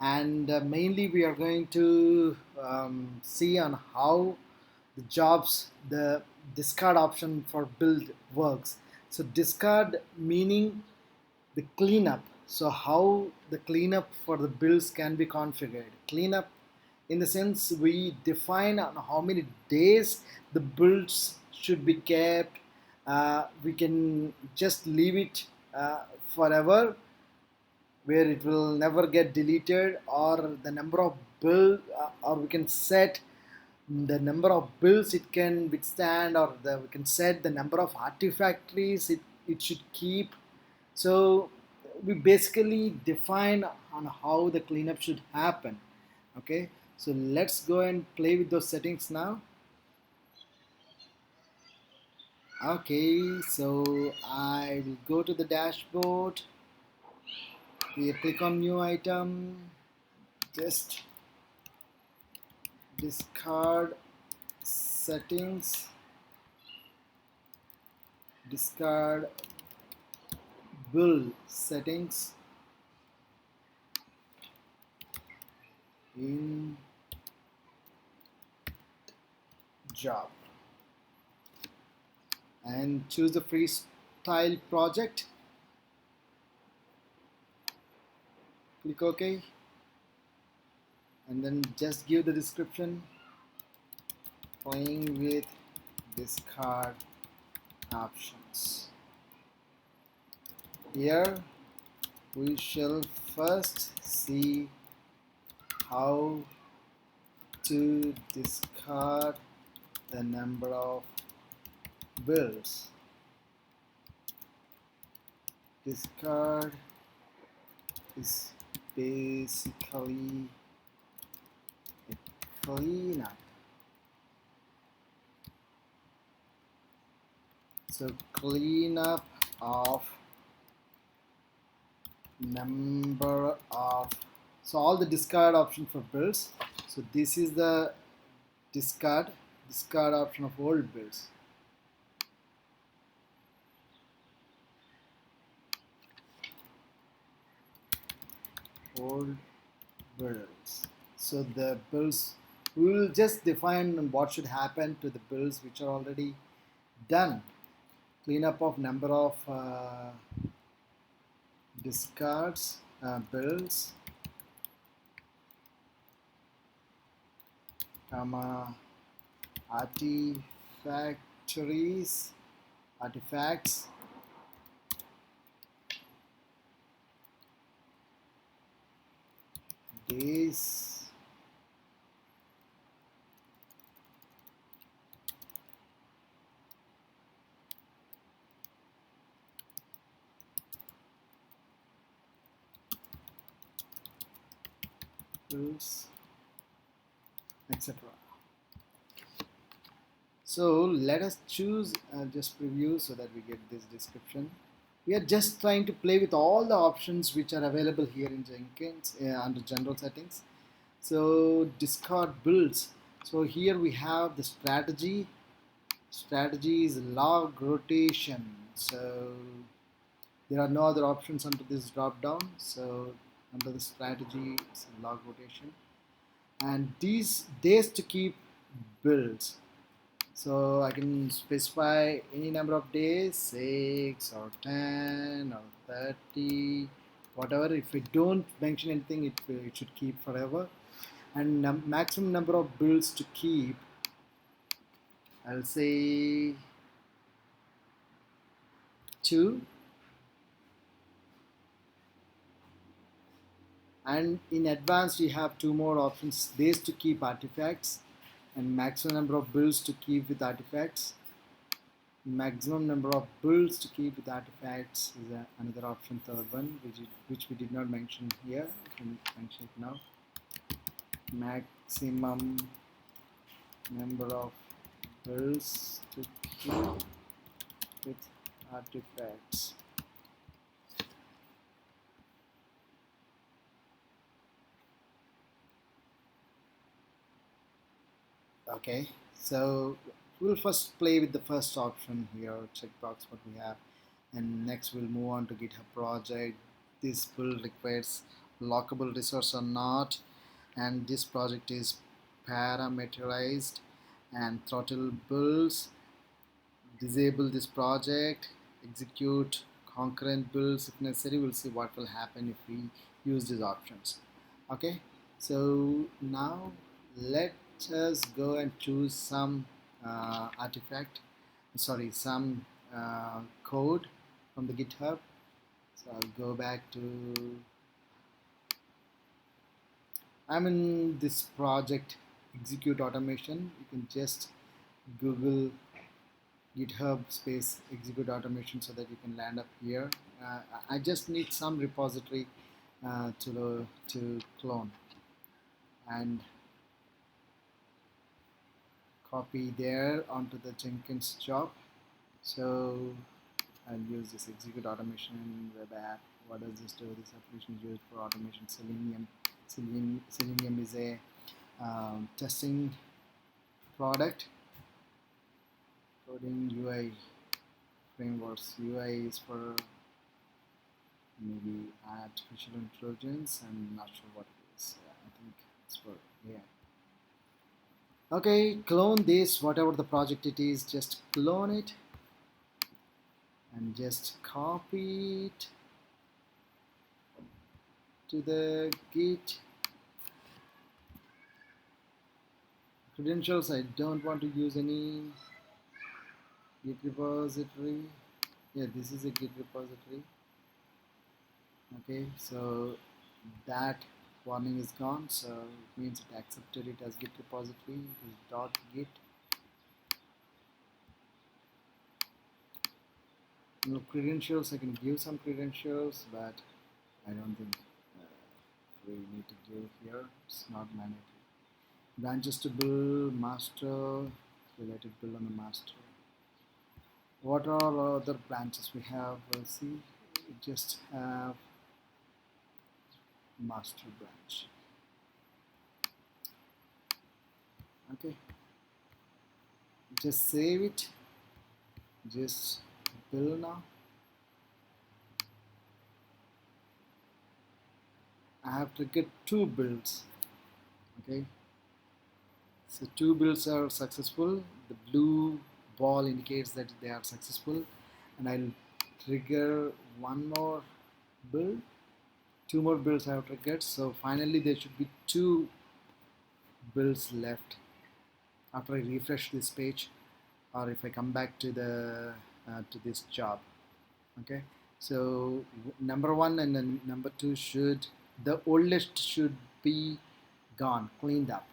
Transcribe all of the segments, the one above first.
and mainly we are going to see on how the jobs, the discard option for build works. So discard meaning the cleanup. So how the cleanup for the builds can be configured. Cleanup in the sense we define on how many days the builds should be kept. We can just leave it forever where it will never get deleted, or the number of bill or we can set the number of bills it can withstand, or we can set the number of artifactories it should keep. So we basically define on how the cleanup should happen. Okay, so let's go and play with those settings now. Okay, so I will go to the dashboard here, click on new item, just discard settings, discard build settings in job, and choose the freestyle project, click OK, and then just give the description, playing with discard options. Here we shall first see how to discard the number of bills. Discard is basically a cleanup. So cleanup of number of, so all the discard option for bills. So this is the discard option of old bills. Old bills. So the bills, we will just define what should happen to the bills which are already done. Cleanup of number of discards, bills, comma, artifactories, artifacts, days, bills, etc. So let us choose just preview so that we get this description. We are just trying to play with all the options which are available here in Jenkins under general settings. So discard builds. So here we have the strategy. Strategy is log rotation. So there are no other options under this drop down. So under the strategy, it's log rotation. And these days to keep builds. So I can specify any number of days, 6 or 10 or 30, whatever. If we don't mention anything, it should keep forever. And maximum number of builds to keep, I'll say 2. And in advanced, we have 2 more options: days to keep artifacts and maximum number of builds to keep with artifacts. Maximum number of builds to keep with artifacts is another option, third one, which we did not mention here. We can mention it now. Maximum number of builds to keep with artifacts. Okay, so we'll first play with the first option here, checkbox what we have, and next we'll move on to GitHub project. This build requires lockable resource or not, and this project is parameterized, and throttle builds, disable this project, execute concurrent builds if necessary. We'll see what will happen if we use these options. Okay, so now let us go and choose some artifact, sorry, some code from the GitHub. So I'll go back to, I'm in this project execute automation. You can just Google GitHub space execute automation so that you can land up here. I just need some repository to clone and copy there onto the Jenkins job. So I'll use this execute automation web app. What does this do? This application is used for automation. Selenium. Selenium is a testing product. Coding UI frameworks. UI is for maybe artificial intelligence. I'm not sure what it is. I think it's for AI. Okay, clone this, whatever the project it is, just clone it and just copy it to the Git. Credentials, I don't want to use any Git repository. Yeah, this is a Git repository. Okay, so that warning is gone, so it means it accepted it as Git repository. It is .git. No credentials, I can give some credentials, but I don't think we need to give here. It's not mandatory. Branches to build, master, related build on the master. What are other branches we have? We'll see. We just have master branch. Okay. Just save it. Just build now. I have to get 2 builds. Okay. So 2 builds are successful. The blue ball indicates that they are successful, and I'll trigger one more build. 2 more builds I have triggered. So finally there should be 2 builds left after I refresh this page, or if I come back to the to this job. Okay, so number 1 and then number 2 should, the oldest should be gone, cleaned up.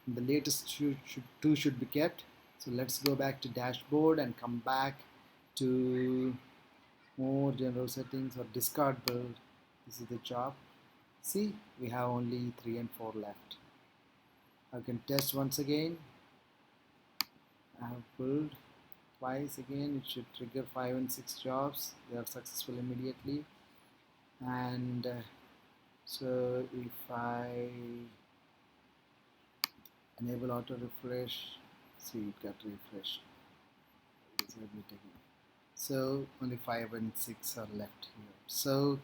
The latest 2 should be kept. So let's go back to dashboard and come back to more general settings or discard build. This is the job. See, we have only 3 and 4 left. I can test once again. I have built twice again. It should trigger 5 and 6 jobs. They are successful immediately. And so if I enable auto refresh, see, it got refreshed. Disable it again. So only 5 and 6 are left here. So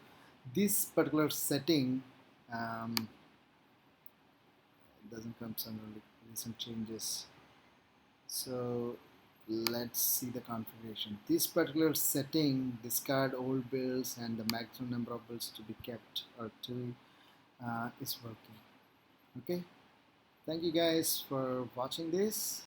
this particular setting doesn't come some recent changes. So let's see the configuration. This particular setting, discard old builds and the maximum number of builds to be kept or to is working. Okay, thank you guys for watching this.